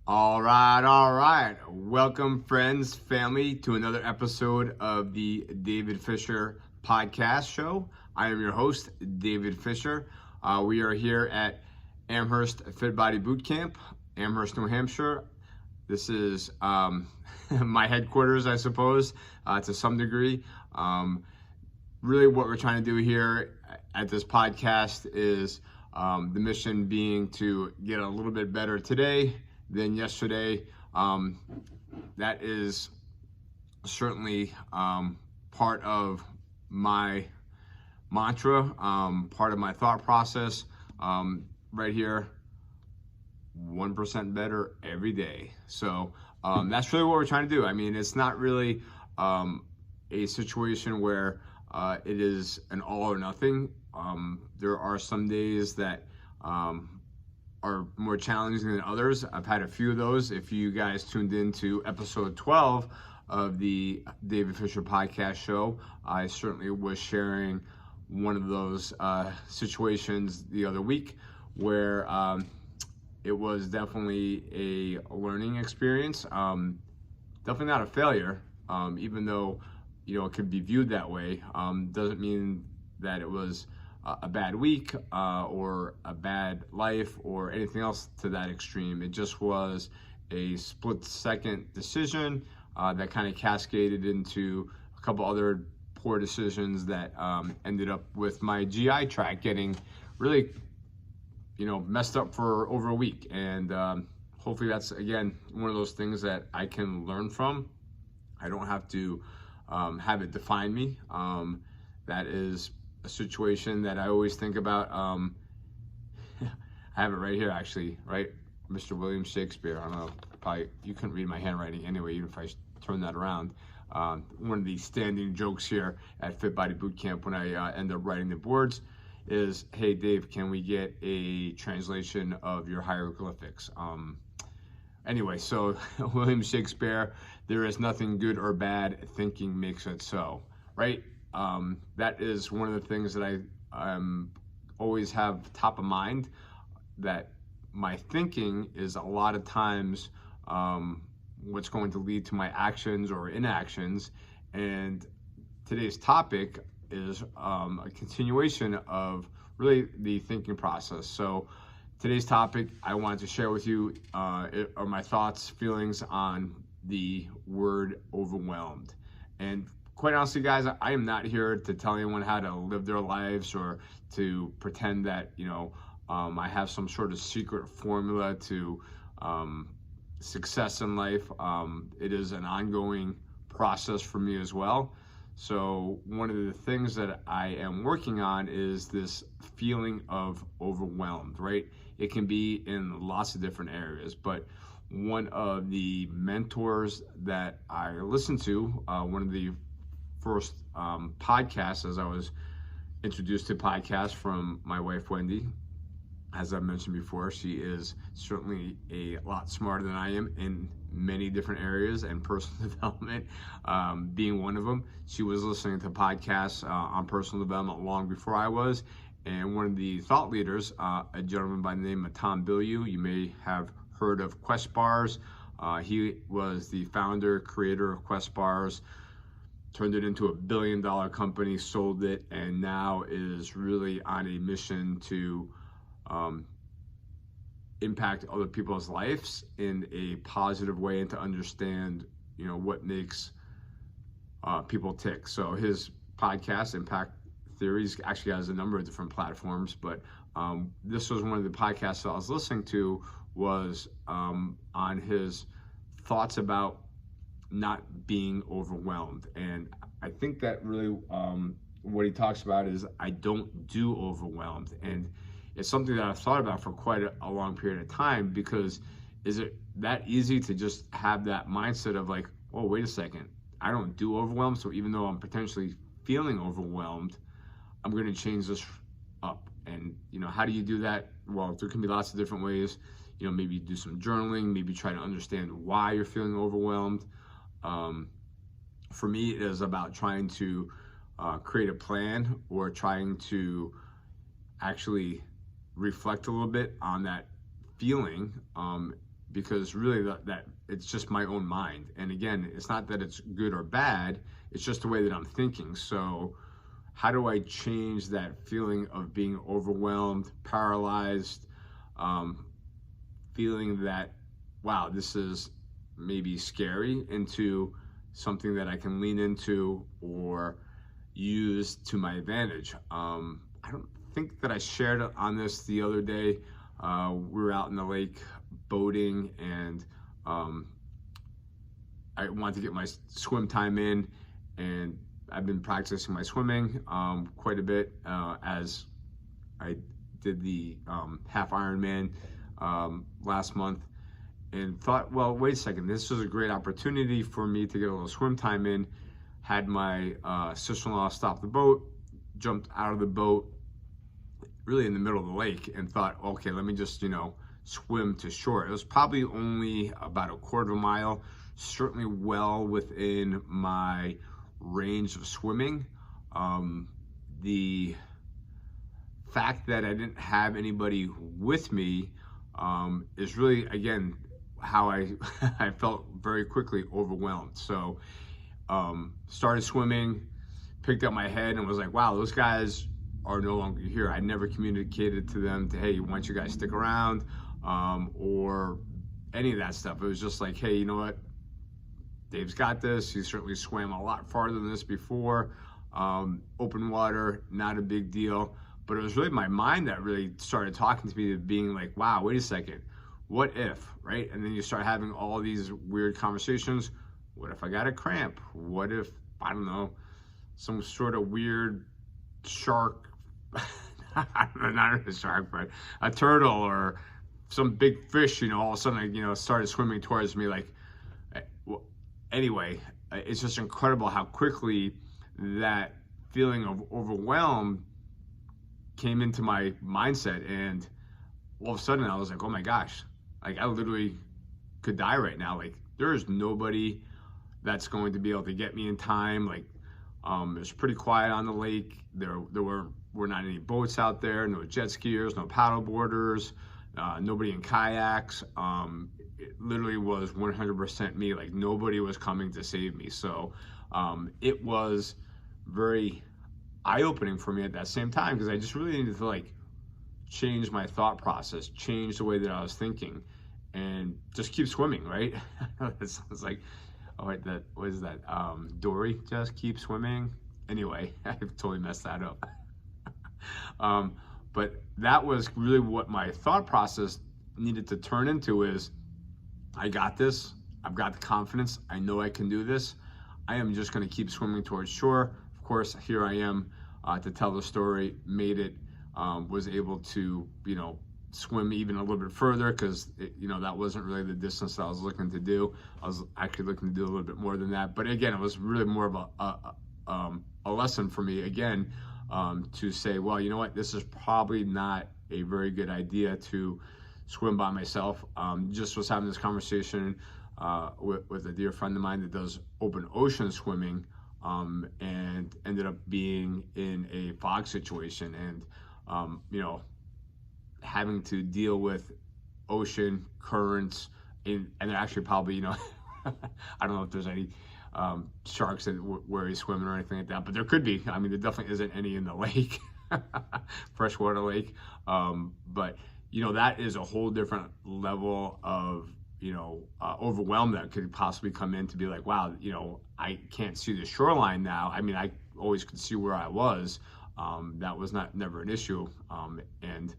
All right. Welcome, friends, family, to another episode of the David Fisher podcast show. I am your host, David Fisher. We are here at Amherst Fit Body Boot Camp, Amherst, New Hampshire. This is my headquarters, I suppose, to some degree. Really, what we're trying to do here at this podcast is the mission being to get a little bit better today than yesterday. That is certainly part of my mantra, part of my thought process right here. 1% better every day. So that's really what we're trying to do. I mean, it's not really a situation where it is an all or nothing. There are some days that are more challenging than others. I've had a few of those. If you guys tuned in to episode 12 of the David Fisher podcast show, I certainly was sharing one of those situations the other week where it was definitely a learning experience. Definitely not a failure, even though it could be viewed that way. Doesn't mean that it was a bad week or a bad life or anything else to that extreme. It just was a split-second decision that kind of cascaded into a couple other poor decisions that ended up with my GI tract getting really messed up for over a week. And hopefully that's, again, one of those things that I can learn from. I don't have to have it define me. That is a situation that I always think about. I have it right here, actually, right? Mr. William Shakespeare. I don't know, probably you couldn't read my handwriting anyway, even if I turn that around. One of the standing jokes here at Fit Body Boot Camp when I end up writing the boards is, hey, Dave, can we get a translation of your hieroglyphics? Anyway, so William Shakespeare, there is nothing good or bad, thinking makes it so, right? That is one of the things that I always have top of mind, that my thinking is a lot of times what's going to lead to my actions or inactions. And today's topic is a continuation of really the thinking process. So today's topic I wanted to share with you are my thoughts, feelings on the word overwhelmed. And quite honestly, guys, I am not here to tell anyone how to live their lives or to pretend that, I have some sort of secret formula to success in life. It is an ongoing process for me as well. So one of the things that I am working on is this feeling of overwhelmed, right? It can be in lots of different areas, but one of the mentors that I listened to, one of the first podcasts, as I was introduced to podcasts from my wife, Wendy. As I mentioned before, she is certainly a lot smarter than I am in many different areas, and personal development being one of them. She was listening to podcasts on personal development long before I was. And one of the thought leaders, a gentleman by the name of Tom Bilyeu, you may have heard of Quest Bars. He was the founder, creator of Quest Bars, turned it into $1 billion company, sold it, and now is really on a mission to impact other people's lives in a positive way and to understand, what makes people tick. So his podcast, Impact Theories, actually has a number of different platforms, but this was one of the podcasts that I was listening to, was on his thoughts about not being overwhelmed. And I think that really what he talks about is I don't do overwhelmed. And it's something that I've thought about for quite a long period of time, because is it that easy to just have that mindset of like, oh, wait a second, I don't do overwhelmed, so even though I'm potentially feeling overwhelmed, I'm going to change this up. And how do you do that? Well, there can be lots of different ways. Maybe do some journaling, maybe try to understand why you're feeling overwhelmed. For me, it is about trying to create a plan, or trying to actually reflect a little bit on that feeling, because really that it's just my own mind. And again, it's not that it's good or bad, it's just the way that I'm thinking. So how do I change that feeling of being overwhelmed, paralyzed, feeling that, wow, this is maybe scary, into something that I can lean into or use to my advantage? I don't think that I shared on this the other day. We were out in the lake boating, and I wanted to get my swim time in, and I've been practicing my swimming quite a bit as I did the half Ironman last month, and thought, well, wait a second, this was a great opportunity for me to get a little swim time in. Had my sister-in-law stop the boat, jumped out of the boat really in the middle of the lake, and thought, okay, let me just, swim to shore. It was probably only about a quarter of a mile, certainly well within my range of swimming. The fact that I didn't have anybody with me is really, again, how I felt very quickly overwhelmed. So started swimming, picked up my head, and was like, wow, those guys are no longer here. I never communicated to them hey, why don't you guys stick around, or any of that stuff. It was just like, hey, you know what? Dave's got this. He certainly swam a lot farther than this before. Open water, not a big deal. But it was really my mind that really started talking to me, being like, wow, wait a second. What if, right? And then you start having all these weird conversations. What if I got a cramp? What if, I don't know, some sort of weird shark, not a shark, but a turtle or some big fish, all of a sudden, started swimming towards me. Like, well, anyway, it's just incredible how quickly that feeling of overwhelm came into my mindset. And all of a sudden I was like, oh my gosh, like I literally could die right now. Like there is nobody that's going to be able to get me in time. Like it was pretty quiet on the lake. There were not any boats out there, no jet skiers, no paddle boarders, nobody in kayaks. It literally was 100% me. Like nobody was coming to save me. So it was very eye-opening for me at that same time, because I just really needed to like change my thought process, change the way that I was thinking, and just keep swimming, right? It sounds like, oh wait, what is that? Dory, just keep swimming. Anyway, I totally messed that up. But that was really what my thought process needed to turn into, is I got this. I've got the confidence. I know I can do this. I am just going to keep swimming towards shore. Of course, here I am to tell the story. Made it, was able to, swim even a little bit further, because that wasn't really the distance that I was looking to do. I was actually looking to do a little bit more than that. But again, it was really more of a lesson for me, again, to say, well, you know what, this is probably not a very good idea to swim by myself. Just was having this conversation with a dear friend of mine that does open ocean swimming, and ended up being in a fog situation, and having to deal with ocean currents, and they're actually probably, I don't know if there's any sharks where he's swimming or anything like that, but there could be. I mean, there definitely isn't any in the lake, freshwater lake. But that is a whole different level of overwhelm that could possibly come in, to be like, wow, I can't see the shoreline now. I mean, I always could see where I was. That was never an issue. And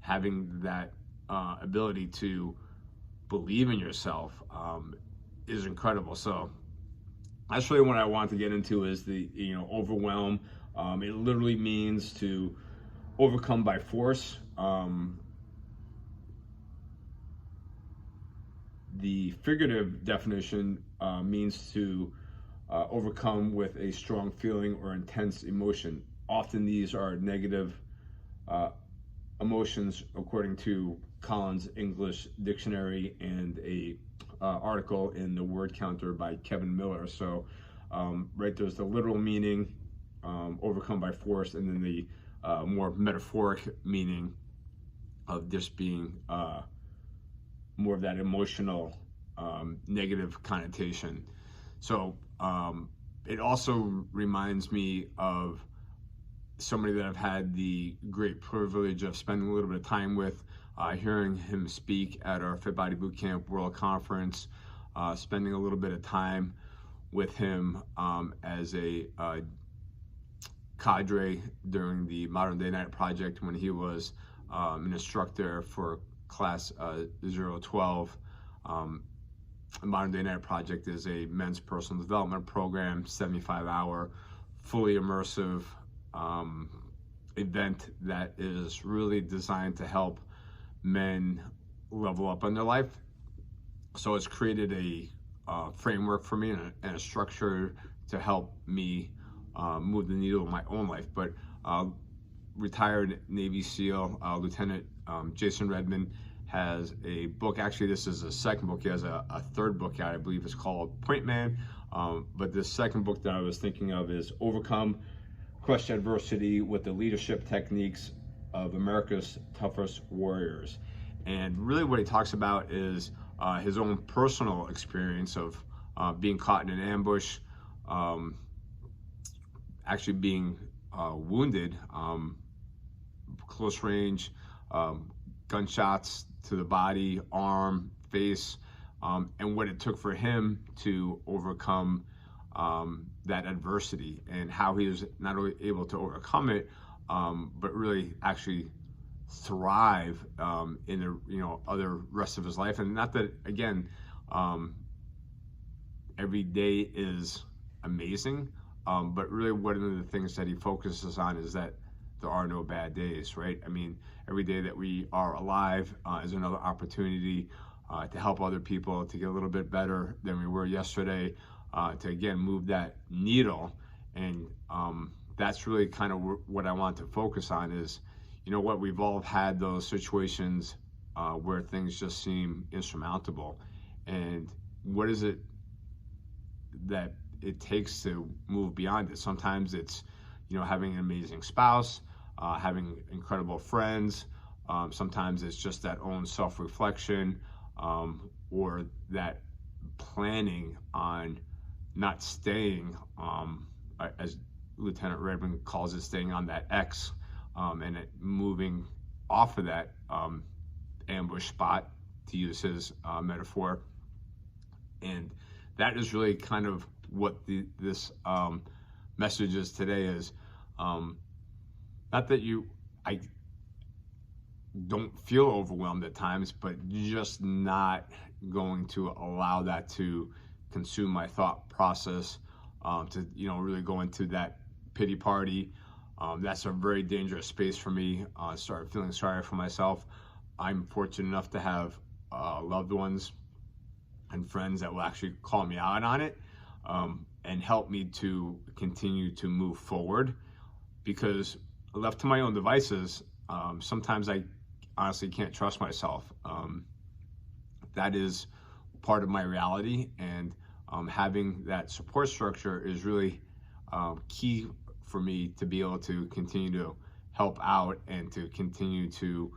having that ability to believe in yourself is incredible. So that's really what I want to get into, is the overwhelm. It literally means to overcome by force. The figurative definition means to overcome with a strong feeling or intense emotion. Often these are negative emotions, according to Collins English Dictionary and a article in the Word Counter by Kevin Miller. So right, there's the literal meaning, overcome by force, and then the more metaphoric meaning of this being more of that emotional negative connotation. So it also reminds me of somebody that I've had the great privilege of spending a little bit of time with, hearing him speak at our Fit Body Bootcamp World Conference, spending a little bit of time with him as a cadre during the Modern Day Night Project when he was an instructor for class 012. Modern Day Night Project is a men's personal development program, 75-hour, fully immersive event that is really designed to help men level up in their life. So it's created a framework for me and a structure to help me move the needle in my own life. But retired Navy SEAL Lieutenant Jason Redman has a book. Actually, this is a second book. He has a third book out, I believe it's called Point Man. But the second book that I was thinking of is Overcome Crush Adversity with the Leadership Techniques of America's Toughest Warriors. And really what he talks about is his own personal experience of being caught in an ambush, actually being wounded, close range, gunshots to the body, arm, face, and what it took for him to overcome that adversity, and how he was not only able to overcome it, but really actually thrive in the other rest of his life. And not that, again, every day is amazing, but really one of the things that he focuses on is that there are no bad days, right? I mean, every day that we are alive is another opportunity to help other people, to get a little bit better than we were yesterday, to again move that needle. And that's really kind of what I want to focus on is, what we've all had those situations where things just seem insurmountable. And what is it that it takes to move beyond it? Sometimes it's, having an amazing spouse, having incredible friends. Sometimes it's just that own self-reflection, or that planning on not staying, as Lieutenant Redman calls it, staying on that X, and moving off of that ambush spot, to use his metaphor. And that is really kind of what this message is today. Is not that I don't feel overwhelmed at times, but just not going to allow that to consume my thought process, to really go into that pity party. That's a very dangerous space for me. Start feeling sorry for myself. I'm fortunate enough to have loved ones and friends that will actually call me out on it, and help me to continue to move forward. Because left to my own devices, sometimes I honestly can't trust myself. That is part of my reality, and having that support structure is really key for me to be able to continue to help out and to continue to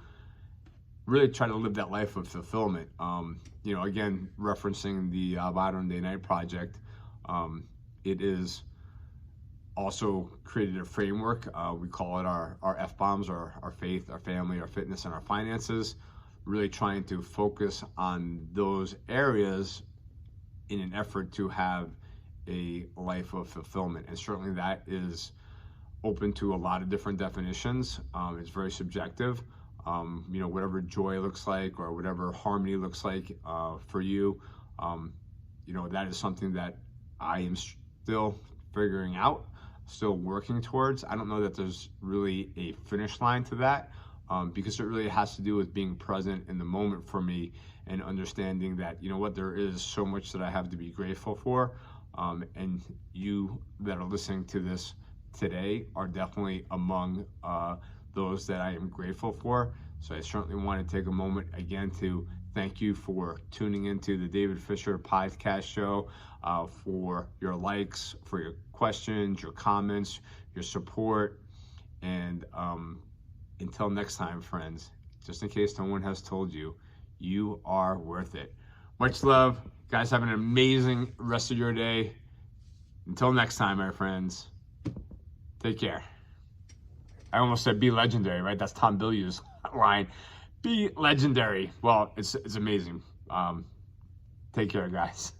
really try to live that life of fulfillment. Again, referencing the Modern Day Night Project, it is also created a framework. We call it our F-bombs, our faith, our family, our fitness, and our finances, really trying to focus on those areas in an effort to have a life of fulfillment. And certainly that is open to a lot of different definitions. It's very subjective. Whatever joy looks like, or whatever harmony looks like for you, that is something that I am still figuring out, still working towards. I don't know that there's really a finish line to that, because it really has to do with being present in the moment for me, and understanding that, there is so much that I have to be grateful for. And you that are listening to this today are definitely among those that I am grateful for. So I certainly want to take a moment again to thank you for tuning into the David Fisher Podcast Show, for your likes, for your questions, your comments, your support. And until next time, friends, just in case no one has told you, You are worth it. Much love. Guys, have an amazing rest of your day. Until next time, my friends, take care. I almost said be legendary, right? That's Tom Bilyeu's line. Be legendary. Well, it's amazing. Take care, guys.